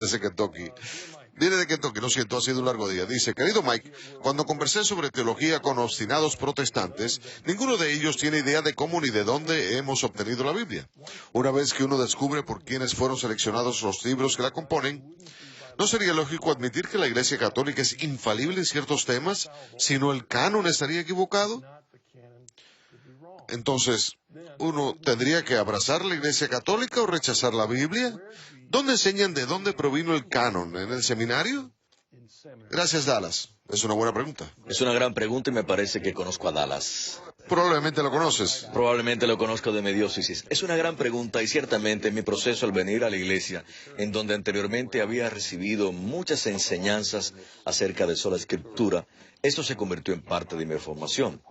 desde Kentucky. Viene de Kentucky, lo siento, ha sido un largo día. Dice, querido Mike, cuando conversé sobre teología con obstinados protestantes, ninguno de ellos tiene idea de cómo ni de dónde hemos obtenido la Biblia. Una vez que uno descubre por quiénes fueron seleccionados los libros que la componen, ¿no sería lógico admitir que la Iglesia Católica es infalible en ciertos temas, sino el canon estaría equivocado? Entonces, ¿uno tendría que abrazar la Iglesia Católica o rechazar la Biblia? ¿Dónde enseñan de dónde provino el canon? ¿En el seminario? Gracias, Dallas. Es una buena pregunta. Es una gran pregunta y me parece que conozco a Dallas. Probablemente lo conoces. Probablemente lo conozco de mi diócesis. Es una gran pregunta y ciertamente en mi proceso al venir a la iglesia, en donde anteriormente había recibido muchas enseñanzas acerca de sola escritura, esto se convirtió en parte de mi formación.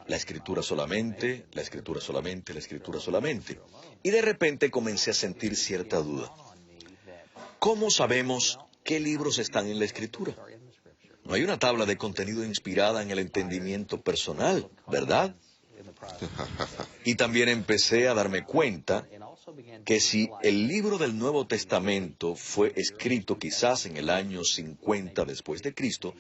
La escritura solamente, la escritura solamente, la escritura solamente. Y de repente comencé a sentir cierta duda. ¿Cómo sabemos qué libros están en la escritura? No hay una tabla de contenido inspirada en el entendimiento personal, ¿verdad? Y también empecé a darme cuenta que si el libro del Nuevo Testamento fue escrito quizás en el año 50 después de Cristo,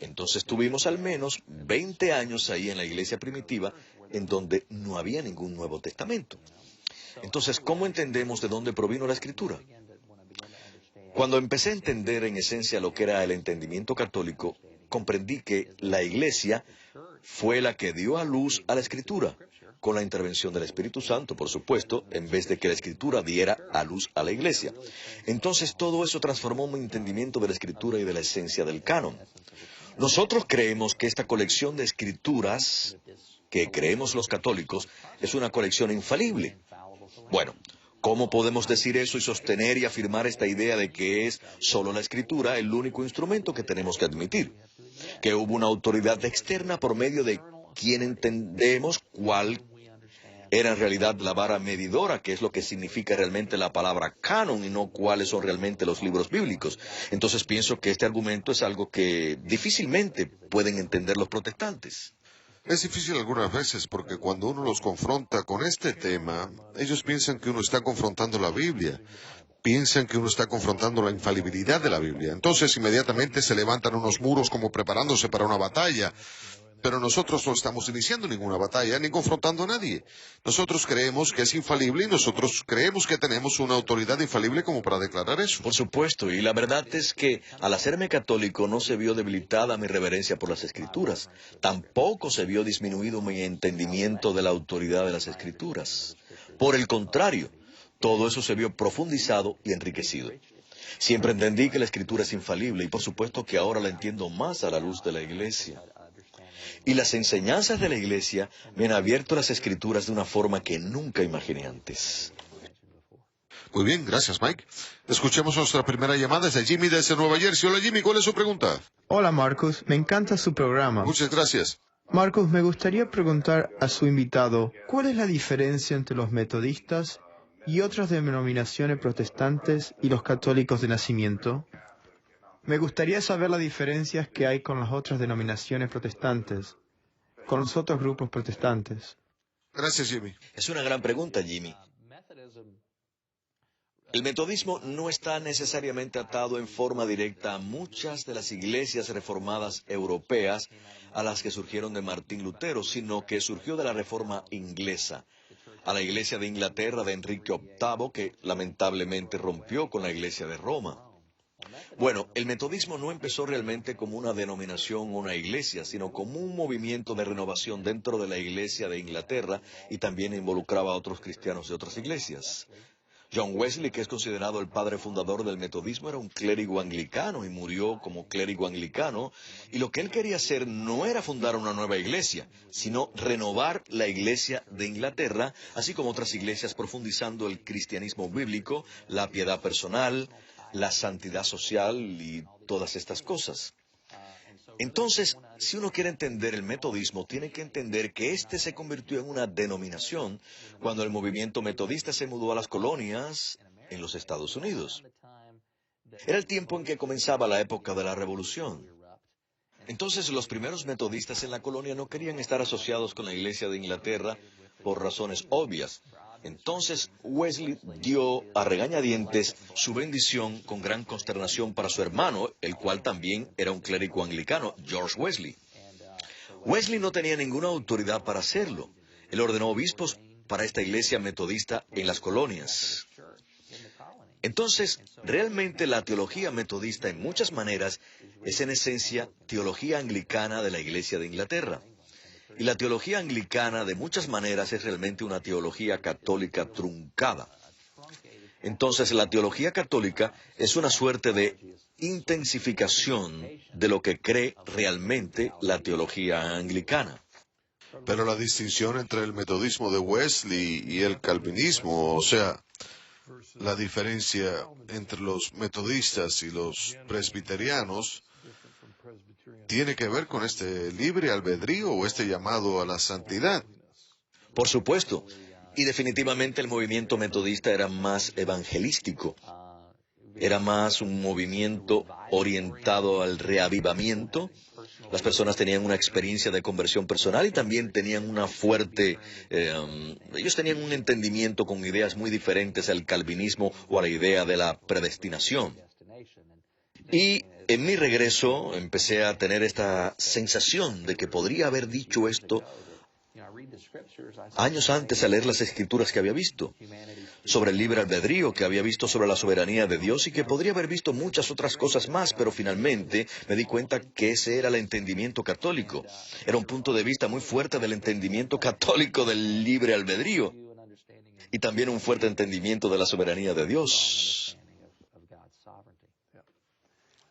entonces tuvimos al menos 20 años ahí en la iglesia primitiva en donde no había ningún Nuevo Testamento. Entonces, ¿cómo entendemos de dónde provino la escritura? Cuando empecé a entender en esencia lo que era el entendimiento católico, comprendí que la iglesia fue la que dio a luz a la escritura, con la intervención del Espíritu Santo, por supuesto, en vez de que la escritura diera a luz a la iglesia. Entonces todo eso transformó mi entendimiento de la escritura y de la esencia del canon. Nosotros creemos que esta colección de escrituras, que creemos los católicos, es una colección infalible. Bueno, ¿cómo podemos decir eso y sostener y afirmar esta idea de que es solo la escritura el único instrumento que tenemos que admitir? Que hubo una autoridad externa por medio de quien entendemos cuál era en realidad la vara medidora, que es lo que significa realmente la palabra canon y no cuáles son realmente los libros bíblicos. Entonces pienso que este argumento es algo que difícilmente pueden entender los protestantes. Es difícil algunas veces porque cuando uno los confronta con este tema, ellos piensan que uno está confrontando la Biblia. Piensan que uno está confrontando la infalibilidad de la Biblia. Entonces inmediatamente se levantan unos muros como preparándose para una batalla. Pero nosotros no estamos iniciando ninguna batalla ni confrontando a nadie. Nosotros creemos que es infalible y nosotros creemos que tenemos una autoridad infalible como para declarar eso. Por supuesto, y la verdad es que al hacerme católico no se vio debilitada mi reverencia por las Escrituras. Tampoco se vio disminuido mi entendimiento de la autoridad de las Escrituras. Por el contrario, todo eso se vio profundizado y enriquecido. Siempre entendí que la Escritura es infalible y por supuesto que ahora la entiendo más a la luz de la Iglesia. Y las enseñanzas de la Iglesia me han abierto las Escrituras de una forma que nunca imaginé antes. Muy bien, gracias, Mike. Escuchemos nuestra primera llamada desde Jimmy desde Nueva Jersey. Hola, Jimmy, ¿cuál es su pregunta? Hola, Marcus. Me encanta su programa. Muchas gracias. Marcus, me gustaría preguntar a su invitado, ¿cuál es la diferencia entre los metodistas y otras denominaciones protestantes y los católicos de nacimiento? Me gustaría saber las diferencias que hay con las otras denominaciones protestantes, con los otros grupos protestantes. Gracias, Jimmy. Es una gran pregunta, Jimmy. El metodismo no está necesariamente atado en forma directa a muchas de las iglesias reformadas europeas a las que surgieron de Martín Lutero, sino que surgió de la reforma inglesa, a la iglesia de Inglaterra de Enrique VIII, que lamentablemente rompió con la iglesia de Roma. Bueno, el metodismo no empezó realmente como una denominación o una iglesia, sino como un movimiento de renovación dentro de la iglesia de Inglaterra y también involucraba a otros cristianos de otras iglesias. John Wesley, que es considerado el padre fundador del metodismo, era un clérigo anglicano y murió como clérigo anglicano, y lo que él quería hacer no era fundar una nueva iglesia, sino renovar la iglesia de Inglaterra, así como otras iglesias, profundizando el cristianismo bíblico, la piedad personal, la santidad social y todas estas cosas. Entonces, si uno quiere entender el metodismo, tiene que entender que éste se convirtió en una denominación cuando el movimiento metodista se mudó a las colonias en los Estados Unidos. Era el tiempo en que comenzaba la época de la Revolución. Entonces, los primeros metodistas en la colonia no querían estar asociados con la Iglesia de Inglaterra por razones obvias. Entonces Wesley dio a regañadientes su bendición con gran consternación para su hermano, el cual también era un clérigo anglicano, George Wesley. Wesley no tenía ninguna autoridad para hacerlo. Él ordenó obispos para esta iglesia metodista en las colonias. Entonces, realmente la teología metodista en muchas maneras es en esencia teología anglicana de la Iglesia de Inglaterra. Y la teología anglicana de muchas maneras es realmente una teología católica truncada. Entonces, la teología católica es una suerte de intensificación de lo que cree realmente la teología anglicana. Pero la distinción entre el metodismo de Wesley y el calvinismo, o sea, la diferencia entre los metodistas y los presbiterianos, ¿tiene que ver con este libre albedrío o este llamado a la santidad? Por supuesto, y definitivamente el movimiento metodista era más evangelístico. Era más un movimiento orientado al reavivamiento. Las personas tenían una experiencia de conversión personal y también tenían una fuerte... ellos tenían un entendimiento con ideas muy diferentes al calvinismo o a la idea de la predestinación. Y en mi regreso empecé a tener esta sensación de que podría haber dicho esto años antes al leer las escrituras que había visto, sobre el libre albedrío que había visto, sobre la soberanía de Dios y que podría haber visto muchas otras cosas más, pero finalmente me di cuenta que ese era el entendimiento católico. Era un punto de vista muy fuerte del entendimiento católico del libre albedrío y también un fuerte entendimiento de la soberanía de Dios.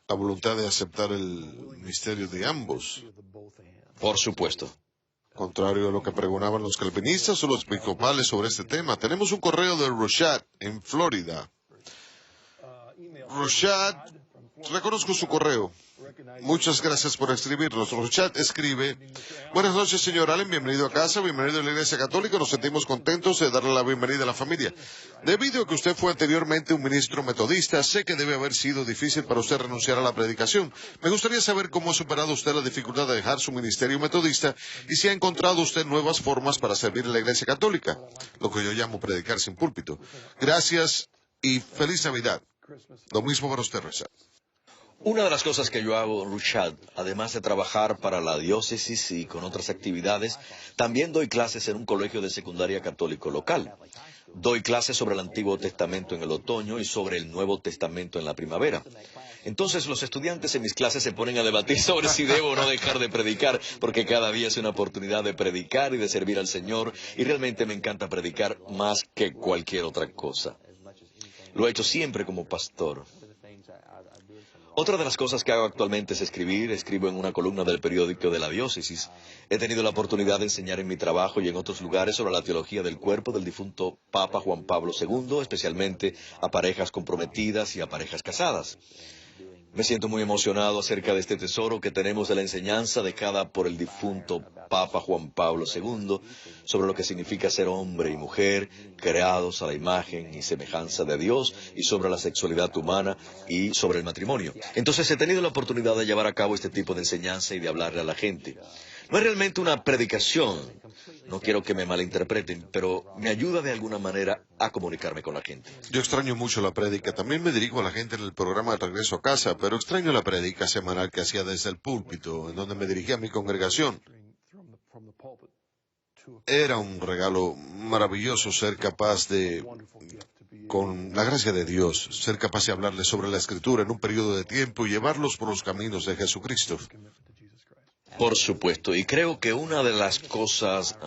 La voluntad de aceptar el misterio de ambos. Por supuesto. Contrario a lo que pregonaban los calvinistas o los episcopales sobre este tema. Tenemos un correo de Rashad en Florida. Rashad, reconozco su correo. Muchas gracias por escribirnos. Rashad escribe: buenas noches, señor Allen, bienvenido a casa, bienvenido a la Iglesia Católica. Nos sentimos contentos de darle la bienvenida a la familia. Debido a que usted fue anteriormente un ministro metodista, sé que debe haber sido difícil para usted renunciar a la predicación. Me gustaría saber cómo ha superado usted la dificultad de dejar su ministerio metodista y si ha encontrado usted nuevas formas para servir a la Iglesia Católica, lo que yo llamo predicar sin púlpito. Gracias y feliz Navidad. Lo mismo para usted, Rashad. Una de las cosas que yo hago, Rashad, además de trabajar para la diócesis y con otras actividades, también doy clases en un colegio de secundaria católico local. Doy clases sobre el Antiguo Testamento en el otoño y sobre el Nuevo Testamento en la primavera. Entonces los estudiantes en mis clases se ponen a debatir sobre si debo o no dejar de predicar, porque cada día es una oportunidad de predicar y de servir al Señor, y realmente me encanta predicar más que cualquier otra cosa. Lo he hecho siempre como pastor. Otra de las cosas que hago actualmente es escribir. Escribo en una columna del periódico de la diócesis. He tenido la oportunidad de enseñar en mi trabajo y en otros lugares sobre la teología del cuerpo del difunto Papa Juan Pablo II, especialmente a parejas comprometidas y a parejas casadas. Me siento muy emocionado acerca de este tesoro que tenemos de la enseñanza dejada por el difunto Papa Juan Pablo II sobre lo que significa ser hombre y mujer, creados a la imagen y semejanza de Dios, y sobre la sexualidad humana y sobre el matrimonio. Entonces he tenido la oportunidad de llevar a cabo este tipo de enseñanza y de hablarle a la gente. No es realmente una predicación, no quiero que me malinterpreten, pero me ayuda de alguna manera a comunicarme con la gente. Yo extraño mucho la prédica. También me dirijo a la gente en el programa de Regreso a Casa, pero extraño la prédica semanal que hacía desde el púlpito, en donde me dirigía a mi congregación. Era un regalo maravilloso ser capaz de, con la gracia de Dios, ser capaz de hablarles sobre la Escritura en un periodo de tiempo y llevarlos por los caminos de Jesucristo. Por supuesto, y creo que una de las cosas...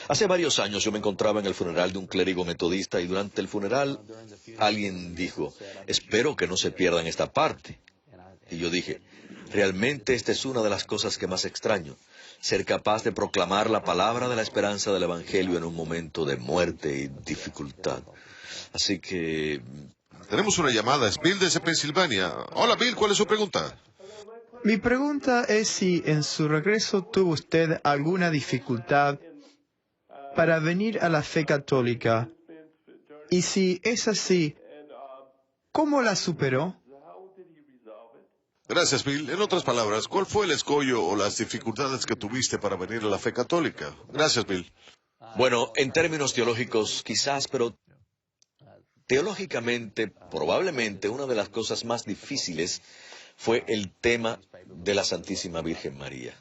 hace varios años yo me encontraba en el funeral de un clérigo metodista y durante el funeral alguien dijo, espero que no se pierdan esta parte. Y yo dije, realmente esta es una de las cosas que más extraño, ser capaz de proclamar la palabra de la esperanza del Evangelio en un momento de muerte y dificultad. Así que... Tenemos una llamada, es Bill desde Pensilvania. Hola Bill, ¿cuál es su pregunta? Mi pregunta es si en su regreso tuvo usted alguna dificultad para venir a la fe católica. Y si es así, ¿cómo la superó? Gracias, Bill. En otras palabras, ¿cuál fue el escollo o las dificultades que tuviste para venir a la fe católica? Gracias, Bill. Bueno, en términos teológicos quizás, pero teológicamente, probablemente una de las cosas más difíciles fue el tema de la Santísima Virgen María.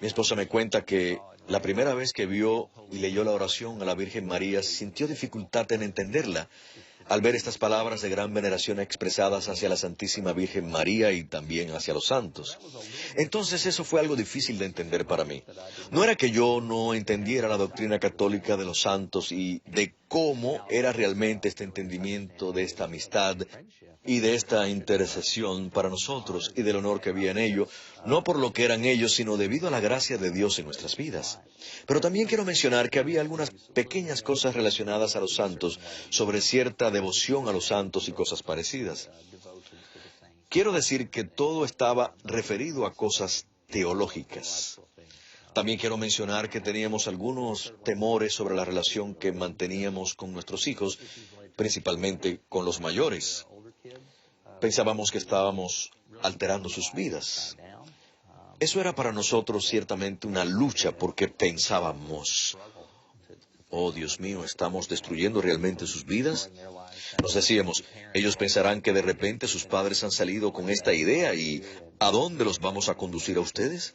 Mi esposa me cuenta que la primera vez que vio y leyó la oración a la Virgen María sintió dificultad en entenderla al ver estas palabras de gran veneración expresadas hacia la Santísima Virgen María y también hacia los santos. Entonces eso fue algo difícil de entender para mí. No era que yo no entendiera la doctrina católica de los santos y de cómo era realmente este entendimiento de esta amistad y de esta intercesión para nosotros y del honor que había en ello, no por lo que eran ellos, sino debido a la gracia de Dios en nuestras vidas. Pero también quiero mencionar que había algunas pequeñas cosas relacionadas a los santos, sobre cierta devoción a los santos y cosas parecidas. Quiero decir que todo estaba referido a cosas teológicas. También quiero mencionar que teníamos algunos temores sobre la relación que manteníamos con nuestros hijos, principalmente con los mayores. Pensábamos que estábamos alterando sus vidas. Eso era para nosotros ciertamente una lucha porque pensábamos, oh Dios mío, ¿estamos destruyendo realmente sus vidas? Nos decíamos, ellos pensarán que de repente sus padres han salido con esta idea y ¿a dónde los vamos a conducir a ustedes?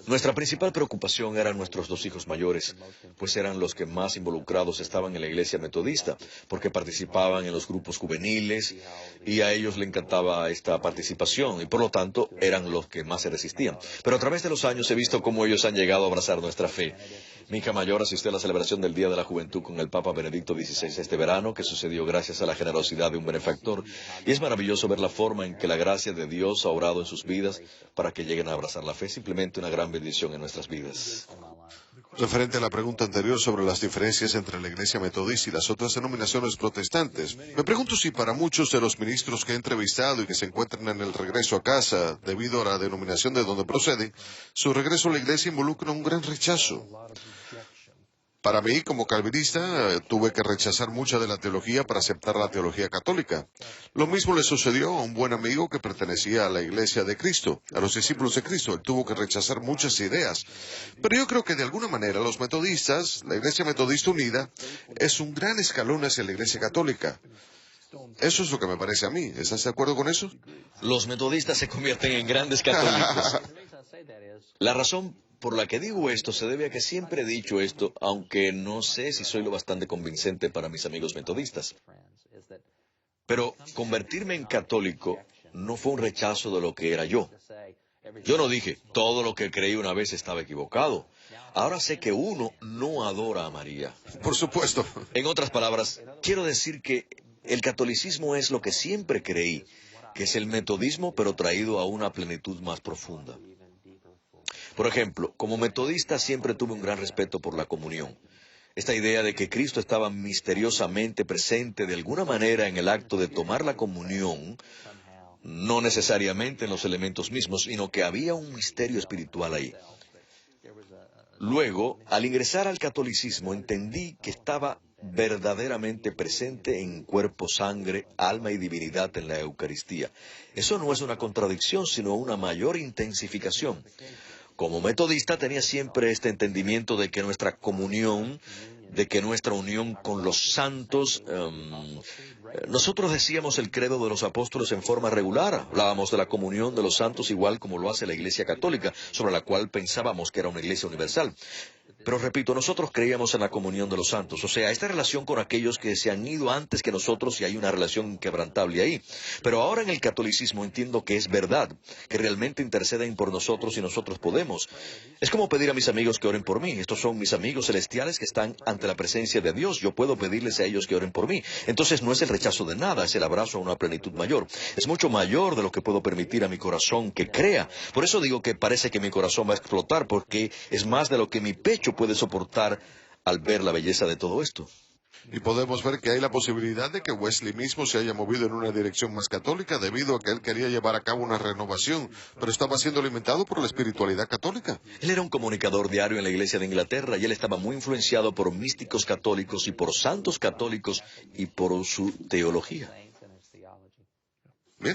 Nuestra principal preocupación eran nuestros dos hijos mayores, pues eran los que más involucrados estaban en la iglesia metodista, porque participaban en los grupos juveniles y a ellos les encantaba esta participación y por lo tanto eran los que más se resistían. Pero a través de los años he visto cómo ellos han llegado a abrazar nuestra fe. Mi hija mayor asistió a la celebración del Día de la Juventud con el Papa Benedicto XVI este verano, que sucedió gracias a la generosidad de un benefactor, y es maravilloso ver la forma en que la gracia de Dios ha obrado en sus vidas para que lleguen a abrazar la fe, simplemente una gran bendición en nuestras vidas. Referente a la pregunta anterior sobre las diferencias entre la Iglesia Metodista y las otras denominaciones protestantes, me pregunto si para muchos de los ministros que he entrevistado y que se encuentran en el regreso a casa debido a la denominación de donde proceden, su regreso a la Iglesia involucra un gran rechazo. Para mí, como calvinista, tuve que rechazar mucha de la teología para aceptar la teología católica. Lo mismo le sucedió a un buen amigo que pertenecía a la Iglesia de Cristo, a los discípulos de Cristo. Él tuvo que rechazar muchas ideas. Pero yo creo que de alguna manera los metodistas, la Iglesia Metodista Unida, es un gran escalón hacia la Iglesia Católica. Eso es lo que me parece a mí. ¿Estás de acuerdo con eso? Los metodistas se convierten en grandes católicos. La razón por la que digo esto se debe a que siempre he dicho esto, aunque no sé si soy lo bastante convincente para mis amigos metodistas. Pero convertirme en católico no fue un rechazo de lo que era yo. Yo no dije, todo lo que creí una vez estaba equivocado. Ahora sé que uno no adora a María. Por supuesto. En otras palabras, quiero decir que el catolicismo es lo que siempre creí, que es el metodismo, pero traído a una plenitud más profunda. Por ejemplo, como metodista siempre tuve un gran respeto por la comunión. Esta idea de que Cristo estaba misteriosamente presente de alguna manera en el acto de tomar la comunión, no necesariamente en los elementos mismos, sino que había un misterio espiritual ahí. Luego, al ingresar al catolicismo, entendí que estaba verdaderamente presente en cuerpo, sangre, alma y divinidad en la Eucaristía. Eso no es una contradicción, sino una mayor intensificación. Como metodista tenía siempre este entendimiento de que nuestra comunión, de que nuestra unión con los santos, nosotros decíamos el credo de los apóstoles en forma regular, hablábamos de la comunión de los santos igual como lo hace la Iglesia Católica, sobre la cual pensábamos que era una iglesia universal. Pero repito, nosotros creíamos en la comunión de los santos, o sea, esta relación con aquellos que se han ido antes que nosotros y hay una relación inquebrantable ahí. Pero ahora en el catolicismo entiendo que es verdad, que realmente interceden por nosotros y nosotros podemos. Es como pedir a mis amigos que oren por mí. Estos son mis amigos celestiales que están ante la presencia de Dios. Yo puedo pedirles a ellos que oren por mí. Entonces no es el rechazo de nada, es el abrazo a una plenitud mayor. Es mucho mayor de lo que puedo permitir a mi corazón que crea. Por eso digo que parece que mi corazón va a explotar, porque es más de lo que mi pecho puede soportar al ver la belleza de todo esto. Y podemos ver que hay la posibilidad de que Wesley mismo se haya movido en una dirección más católica debido a que él quería llevar a cabo una renovación, pero estaba siendo alimentado por la espiritualidad católica. Él era un comunicador diario en la Iglesia de Inglaterra y él estaba muy influenciado por místicos católicos y por santos católicos y por su teología.